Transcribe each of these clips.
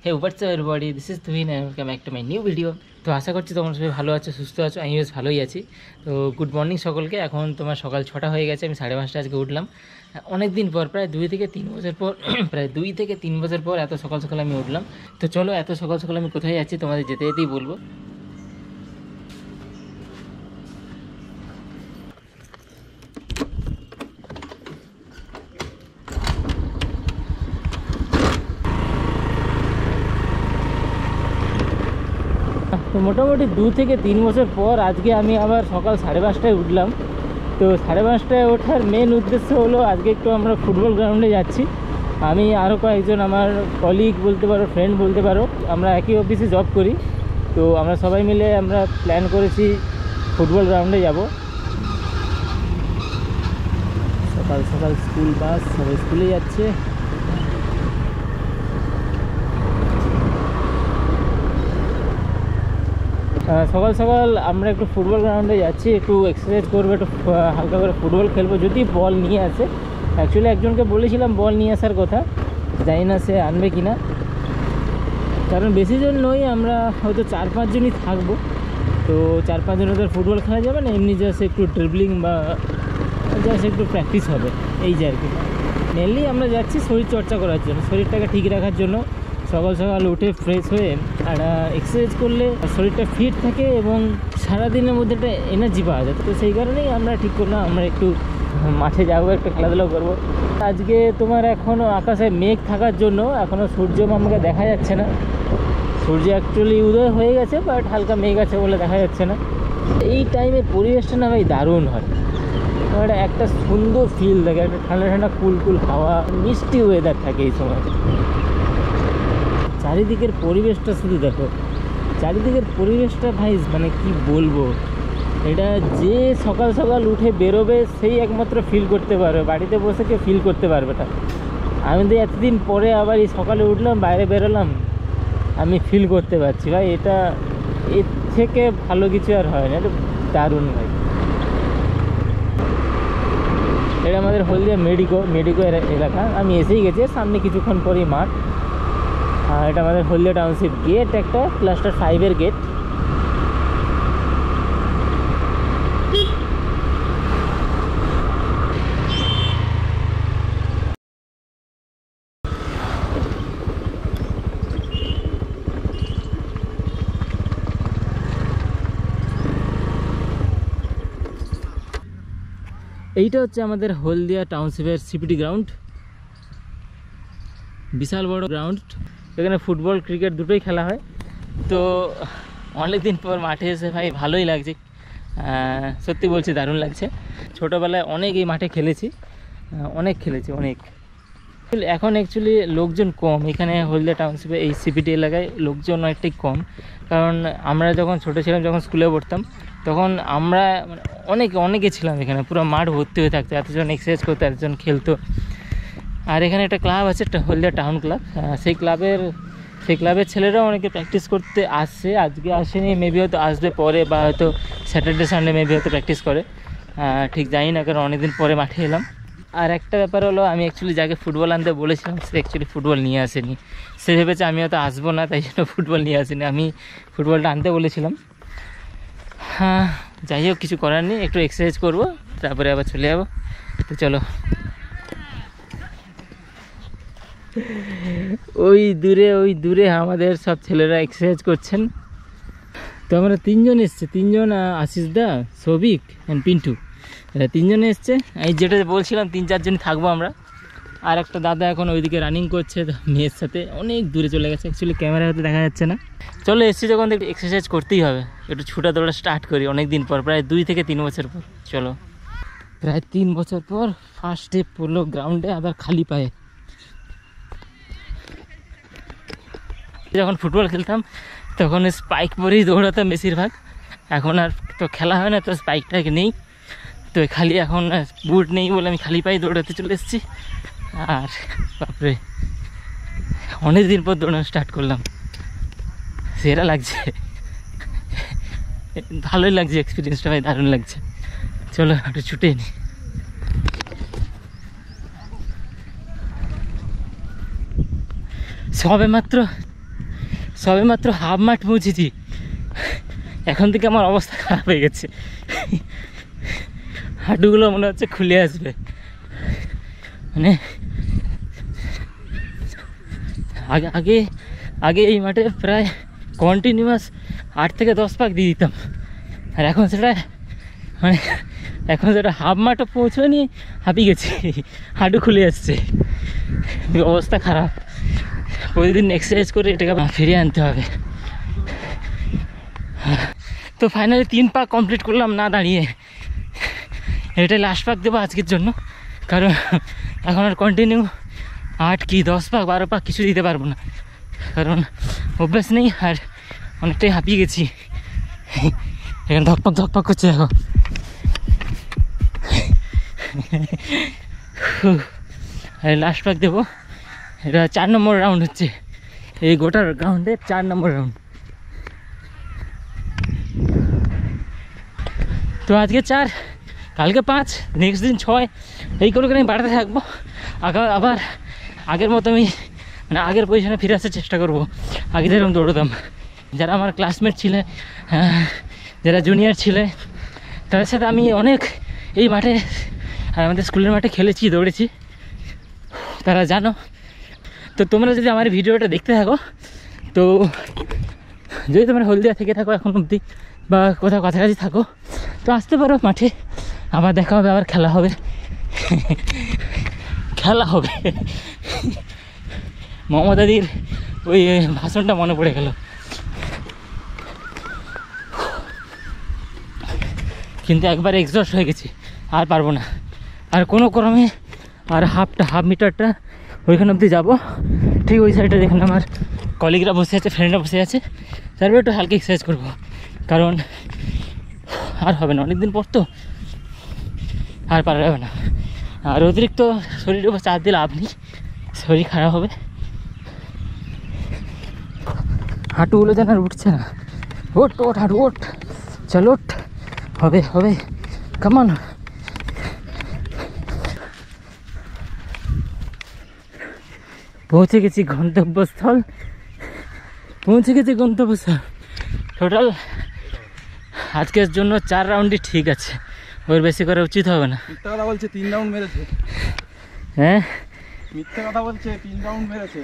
Hey what's up everybody, this is Tuhin and welcome back to my new video. তো আশা করছি তোমরা সবাই ভালো আছো, সুস্থ আছো। আমি বেশ ভালোই আছি। তো গুড মর্নিং সকলকে। এখন তোমার সকাল 6টা হয়ে গেছে। আমি 5:30 আজকে উঠলাম। অনেক দিন পর, প্রায় 2 থেকে 3 বছর পর প্রায় 2 থেকে 3 বছর পর এত সকাল সকাল আমি উঠলাম। তো চলো, এত সকাল সকাল আমি কোথায় যাচ্ছি তোমাদের যেতে যেতেই বলবো। তো মোটামুটি 2 থেকে 3 বছর পর আজকে আমি আবার সকাল 5:30টায় উঠলাম। তো 5:30টায় ওঠার মেন উদ্দেশ্য হলো আজকে একটু আমরা ফুটবল গ্রাউন্ডে যাচ্ছি। আমি আরও কয়েকজন আমার কলিগ বলতে পারো, ফ্রেন্ড বলতে পারো, আমরা একই অফিসে জব করি। তো আমরা সবাই মিলে আমরা প্ল্যান করেছি ফুটবল গ্রাউন্ডে যাব। সকাল সকাল স্কুল বাস, সবাই স্কুলে যাচ্ছে। সকাল সকাল আমরা একটু ফুটবল গ্রাউন্ডে যাচ্ছি, একটু এক্সারসাইজ করবো, একটু হালকা করে ফুটবল খেলবো, যদি বল নিয়ে আসে। অ্যাকচুয়ালি একজনকে বলেছিলাম বল নিয়ে আসার কথা, জানি না সে আনবে কি না, কারণ বেশি জন নই, আমরা হয়তো 4-5 জনই থাকবো। তো 4-5 জন ওদের ফুটবল খেলা যাবে না, এমনি জাস্ট একটু ড্রিবলিং বা জাস্ট একটু প্র্যাকটিস হবে, এই যে আর কি। মেনলি আমরা যাচ্ছি শরীর চর্চা করার জন্য, শরীরটাকে ঠিক রাখার জন্য। সকাল সকাল উঠে ফ্রেশ হয়ে আর এক্সারসাইজ করলে শরীরটা ফিট থাকে এবং সারাদিনের মধ্যে একটা এনার্জি পাওয়া যায়। তো সেই কারণেই আমরা ঠিক করলাম আমরা একটু মাঠে যাবো, একটু খেলাধুলা করবো। আজকে তোমার এখনও আকাশে মেঘ থাকার জন্য এখনও সূর্য আমাকে দেখা যাচ্ছে না। সূর্য অ্যাকচুয়ালি উদয় হয়ে গেছে, বাট হালকা মেঘ আছে বলে দেখা যাচ্ছে না। এই টাইমে পরিবেশটা না ভাই দারুণ হয়, একটা সুন্দর ফিল থাকে, একটা ঠান্ডা ঠান্ডা কুল কুল হাওয়া, মিষ্টি ওয়েদার থাকে এই সময়। চারিদিকের পরিবেশটা শুধু দেখো, চারিদিকের পরিবেশটা ভাই মানে কি বলবো, এটা যে সকাল সকাল উঠে বেরোবে সেই একমাত্র ফিল করতে পারবে, বাড়িতে বসে কেউ ফিল করতে পারবে না। আমি তো এতদিন পরে আবার এই সকালে উঠলাম, বাইরে বেরোলাম, আমি ফিল করতে পারছি ভাই, এটা এর থেকে ভালো কিছু আর হয় না। এটা দারুণ ভাই। এটা আমাদের হলদিয়া মেডিকো এলাকা। আমি এসেই গেছি, সামনে কিছুক্ষণ পরেই মাঠ। আর এটা আমাদের হলদিয়া টাউনশিপ গেট, একটা ক্লাস্টার 5-এর গেট। এইটা হচ্ছে আমাদের হলদিয়া টাউনশিপের সিপিটি গ্রাউন্ড, বিশাল বড় গ্রাউন্ড। এখানে ফুটবল ক্রিকেট দুটোই খেলা হয়। তো অনেক দিন পর মাঠে এসে ভাই ভালোই লাগছে, সত্যি বলছি দারুণ লাগছে। ছোটোবেলায় অনেক এই মাঠে খেলেছি, অনেক। এখন অ্যাকচুয়ালি লোকজন কম এখানে হলদিয়া টাউনশিপে, এই সিপিটি এলাকায় লোকজন অনেকটাই কম। কারণ আমরা যখন ছোটো ছিলাম, যখন স্কুলে পড়তাম, তখন আমরা মানে অনেকে ছিলাম এখানে, পুরো মাঠ ভর্তি হয়ে থাকতো, এতজন এক্সারসাইজ করতো, এতজন খেলতো। আর এখানে একটা ক্লাব আছে, হলদিয়া টাউন ক্লাব। সেই ক্লাবের ছেলেরাও অনেকে প্র্যাকটিস করতে আসছে। আজকে আসেনি, মেবি হয়তো আসবে পরে, বা হয়তো স্যাটারডে সানডে মেবি হয়তো প্র্যাকটিস করে, ঠিক জানি না, কারণ অনেকদিন পরে মাঠে এলাম। আর একটা ব্যাপার হলো, আমি অ্যাকচুয়ালি যাকে ফুটবল আনতে বলেছিলাম সে অ্যাকচুয়ালি ফুটবল নিয়ে আসেনি। সে ভেবেছে আমি হয়তো আসবো না, তাই জন্য ফুটবল নিয়ে আসেনি। আমি ফুটবলটা আনতে বলেছিলাম। হ্যাঁ, যাই হোক, কিছু করার নেই, একটু এক্সারসাইজ করবো, তারপরে আবার চলে যাবো। তো চলো। ওই দূরে আমাদের সব ছেলেরা এক্সারসাইজ করছেন। তো আমরা 3 জন এসছে, 3 জন, আশিস দা, সৌভিক অ্যান্ড পিন্টু, এরা 3 জনে এসছে। এই যেটা বলছিলাম 3-4 জন থাকবো আমরা। আর একটা দাদা এখন ওইদিকে রানিং করছে মেয়ের সাথে, অনেক দূরে চলে গেছে, অ্যাকচুয়ালি ক্যামেরা হয়তো দেখা যাচ্ছে না। চলো, এসছি যখন একটু এক্সারসাইজ করতেই হবে, একটু ছুটা দৌড়া স্টার্ট করি। অনেক দিন পর, প্রায় 2 থেকে 3 বছর পর। চলো, প্রায় 3 বছর পর ফার্স্ট স্টেপ পড়লো গ্রাউন্ডে, আবার খালি পায়ে। যখন ফুটবল খেলতাম তখন স্পাইক পরেই দৌড়াতাম বেশিরভাগ। এখন আর তো খেলা হয় না, তো স্পাইকটাক নেই, তো খালি এখন বুট নেই বলে আমি খালি পায়ে দৌড়াতে চলে এসেছি। আর বাপরে, অনেক দিন পর দৌড়ানো স্টার্ট করলাম, সেরা লাগছে, ভালোই লাগছে, এক্সপিরিয়েন্সটা ভাই দারুণ লাগছে। চলো একটু ছুটে নিই। সবে মাত্র সবে মাত্র হাফ মাঠ পৌঁছেছি, এখন থেকে আমার অবস্থা খারাপ হয়ে গেছে। হাঁটুগুলো মনে হচ্ছে খুলে আসবে। মানে আগে আগে আগে এই মাঠে প্রায় কন্টিনিউয়াস 8 থেকে 10 পাক দিয়ে দিতাম, আর এখন সেটা মানে এখন সেটা হাফ মাঠও পৌঁছয়নি, হাঁপিয়ে গেছি, হাঁটু খুলে আসছে, অবস্থা খারাপ। প্রতিদিন এক্সারসাইজ করে এটাকে ফিরিয়ে আনতে হবে। তো ফাইনালি 3 পাক কমপ্লিট করলাম না দাঁড়িয়ে। এটাই লাস্ট পাক দেবো আজকের জন্য, কারণ এখন আর কন্টিনিউ 8 কি 10 পাক 12 পাক কিছু দিতে পারবো না, কারণ অভ্যাস নেই আর অনেকটাই হাঁপিয়ে গেছি। এখানে ধকপাক ধকপাক করছে দেখো। আর লাস্ট পাক দেবো, এটা 4 নম্বর রাউন্ড হচ্ছে, এই গোটার গ্রাউন্ডে 4 নম্বর রাউন্ড। তো আজকে 4, কালকে 5, নেক্সট দিন 6, এই করে করে আমি বাড়াতে থাকবো। আবার আগের মতো আমি মানে আগের পজিশনে ফিরে আসার চেষ্টা করবো, আগে যেরকম দৌড়তাম। যারা আমার ক্লাসমেট ছিলে, যারা জুনিয়র ছিলে, তাদের সাথে আমি অনেক এই মাঠে আর আমাদের স্কুলের মাঠে খেলেছি, দৌড়েছি, তারা জানো। তো তোমরা যদি আমার ভিডিওটা দেখতে থাকো, তো যদি তোমরা হলদিয়া থেকে থাকো এখন অবধি বা কোথাও কাছাকাছি থাকো, তো আসতে পারো মাঠে, আবার দেখা হবে, আবার খেলা হবে। খেলা হবে। মমতাদির ওই ভাষণটা মনে পড়ে গেল। কিন্তু একবার এক্সস্ট হয়ে গেছি, আর পারবো না, আর কোনো ক্রমে আর হাফ মিটারটা ওইখানে অবধি যাবো। ঠিক ওই সাইডে যেখানে আমার কলিগরা বসে আছে, ফ্রেন্ডরা বসে আছে, তারপরে একটু হালকা এক্সারসাইজ করবো, কারণ আর হবে না, অনেকদিন পর তো আর পারা যাবে না। আর অতিরিক্ত শরীরের উপর চাপ দিয়ে লাভ নেই, শরীর খারাপ হবে। হাঁটুগুলো যেন আর উঠছে না। ওট ওট হাঁটু ওট, চলো ওট, হবে হবে, কামান। পৌঁছে গেছি গন্তব্যস্থল, টোটাল আজকের জন্য 4 রাউন্ডই ঠিক আছে, ওর বেশি করা উচিত হবে না। মিথ্যা কথা বলছে, 3 রাউন্ড মেরেছে। হ্যাঁ মিথ্যা কথা বলছে, 3 রাউন্ড মেরেছে।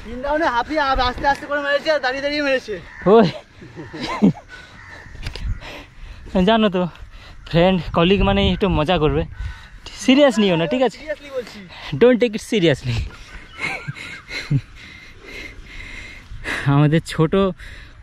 3 রাউন্ডে হাঁপিয়ে আস্তে আস্তে করে মেরেছে, আর দাঁড়িয়ে দাঁড়িয়ে মেরেছে। ওই জানো তো, ফ্রেন্ড কলিগ মানে একটু মজা করবে, সিরিয়াস নিও না, ঠিক আছে? সিরিয়াসলি বলছি, ডোন্ট টেক ইট সিরিয়াসলি। আমাদের ছোট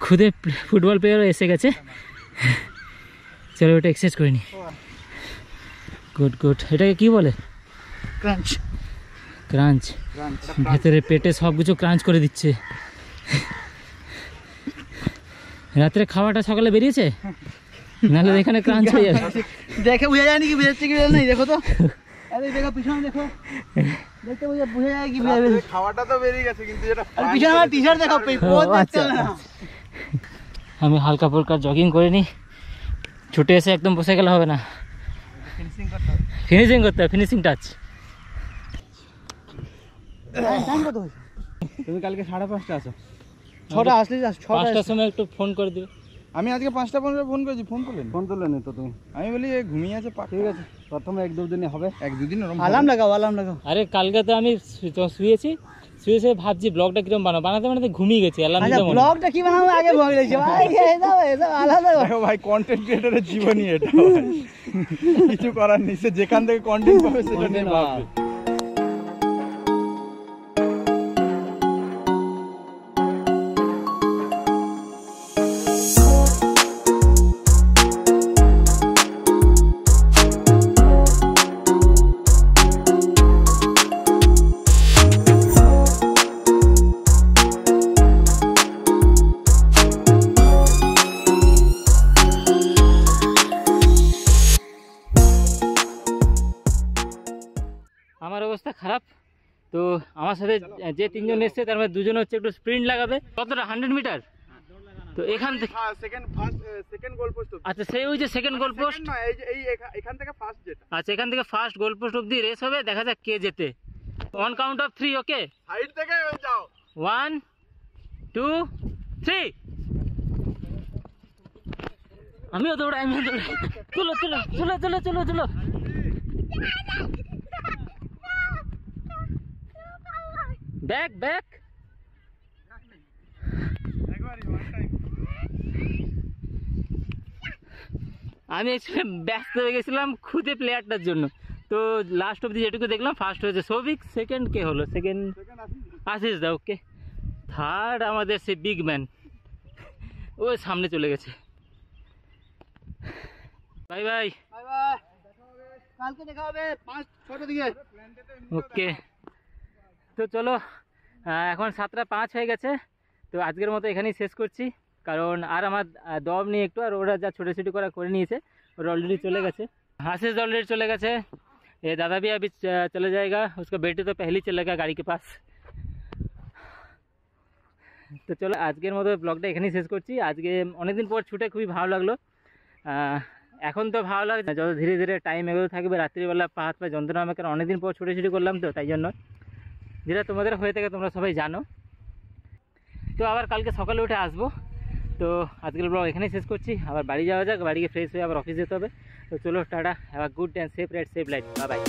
খুদে ফুটবল প্লেয়ারও এসে গেছে, চলো ওটা এক্সারসাইজ করে নি। Good good. এটাকে কি বলে? ক্রাঞ্চ। ক্রাঞ্চ। ভেতরে পেটে সব কিছু ক্রাঞ্চ করে দিচ্ছে। রাত্রে খাওয়াটা সকালে বেরিয়েছে, নাহলে এখানে ক্রাঞ্চ হয়ে যাবে। দেখে বোঝা যায় কি বেরোচ্ছে কি বেরোচ্ছে, দেখো তো, আরে দেখো পিছনে, দেখো, দেখতে বোঝা যায় কি বেরোচ্ছে। খাওয়াটা তো বেরিয়ে গেছে, কিন্তু যেটা পিছনে আমার টি-শার্ট দেখো, পোজ দেখতে হবে না। আমি হালকা ফুলকা জগিং করে নিই, ছুটে এসে একদম বসে গেলে হবে না, ফিনিশিং করতে হবে, ফিনিশিং টাচ। তুমি কালকে 5:30 আসো। 6টা আসলে 5টার সময় একটু ফোন করে দিবে। আমি আজকে 5:15 ফোন করেছি, ফোন তুলেনি তো তুমি। আমি বলি ঘুমিয়ে আছে, ঠিক আছে, প্রথমে 1-2 দিনে হবে, 1-2 দিন ওরকম। আলার্ম লাগাও। আরে কালকে তো আমি শুয়েছি ভাবছি ব্লগটা কিরকম বানাতে ঘুমিয়ে গেছি। অ্যালার্ম দিতে মনে ব্লগটা কি বানাবো আগে ভয় লাগছে ভাই, এসব আলাদা। দেখো ভাই, কন্টেন্ট ক্রিয়েটরের জীবনই এটা, কিছু করার নেই, সে যেখান থেকে কন্টেন্ট পাবে সেটা নিয়ে ভাববে। আমার অবস্থা খারাপ। তো আমার সাথে যে 3 জন এসছে, তার মধ্যে 2 জন হচ্ছে একটু স্প্রিন্ট লাগাবে। কতটা 100 মিটার? তো এখান থেকে সেকেন্ড গোল পোস্ট। আচ্ছা, সেই ওই যে সেকেন্ড গোল পোস্ট, এই এখান থেকে ফার্স্ট যেটা। আচ্ছা, এখান থেকে ফার্স্ট গোল পোস্ট অবধি রেস হবে, দেখা যাক কে জেতে। 1 কাউন্ট অফ 3, ওকে? সাইড থেকে যাও। 1 2 3 আমিও দৌড়াই চলো চলো চলো চলো চলো চলো ব্যাক ব্যাক আমি অ্যাকচুয়ালি ব্যস্ত হয়ে গেছিলাম খুদে প্লেয়ারটার জন্য। তো লাস্ট অব্দি যেটুকু দেখলাম ফার্স্ট হয়েছে সৌভিক, সেকেন্ড কে হলো? সেকেন্ড আশিস দা। ওকে, থার্ড আমাদের সে বিগ ম্যান, ও সামনে চলে গেছে। Bye bye. বাই বাই, কালকে দেখা হবে 5-6টার দিকে। ওকে, তো চলো এখন 7:05 হয়ে গেছে। তো আজকের মতো এখানেই শেষ করছি, কারণ আর আমার দম নিয়ে একটু, আর ওরা যা ছোটাছুটি করে নিয়েছে, ওরা অলরেডি চলে গেছে। आशीष ऑलरेडी चले गए। ये दादा भी अभी चले जाएगा, उसका बेटे तो पहले ही चले गया गाड़ी के पास। তো চলো আজকের মতো ব্লগটা এখানেই শেষ করছি। আজকে অনেকদিন পর ছুটে খুবই ভালো লাগলো। এখন তো ভালো লাগে, যত ধীরে ধীরে টাইম এগোতে থাকবে, রাত্রিবেলা পা হাত পা যন্ত্রণা হবে, কারণ অনেকদিন পর ছুটি করলাম, তো তাই জন্য, যেটা তোমাদের হয়ে থাকে তোমরা সবাই জানো। তো আবার কালকে সকালে উঠে আসবো। তো আজকের ব্লগ এখানেই শেষ করছি, আবার বাড়ি যাওয়া যাক, বাড়ি গিয়ে ফ্রেশ হয়ে আবার অফিস যেতে হবে। তো চলো tata, have a good and safe ride, safe life, bye bye.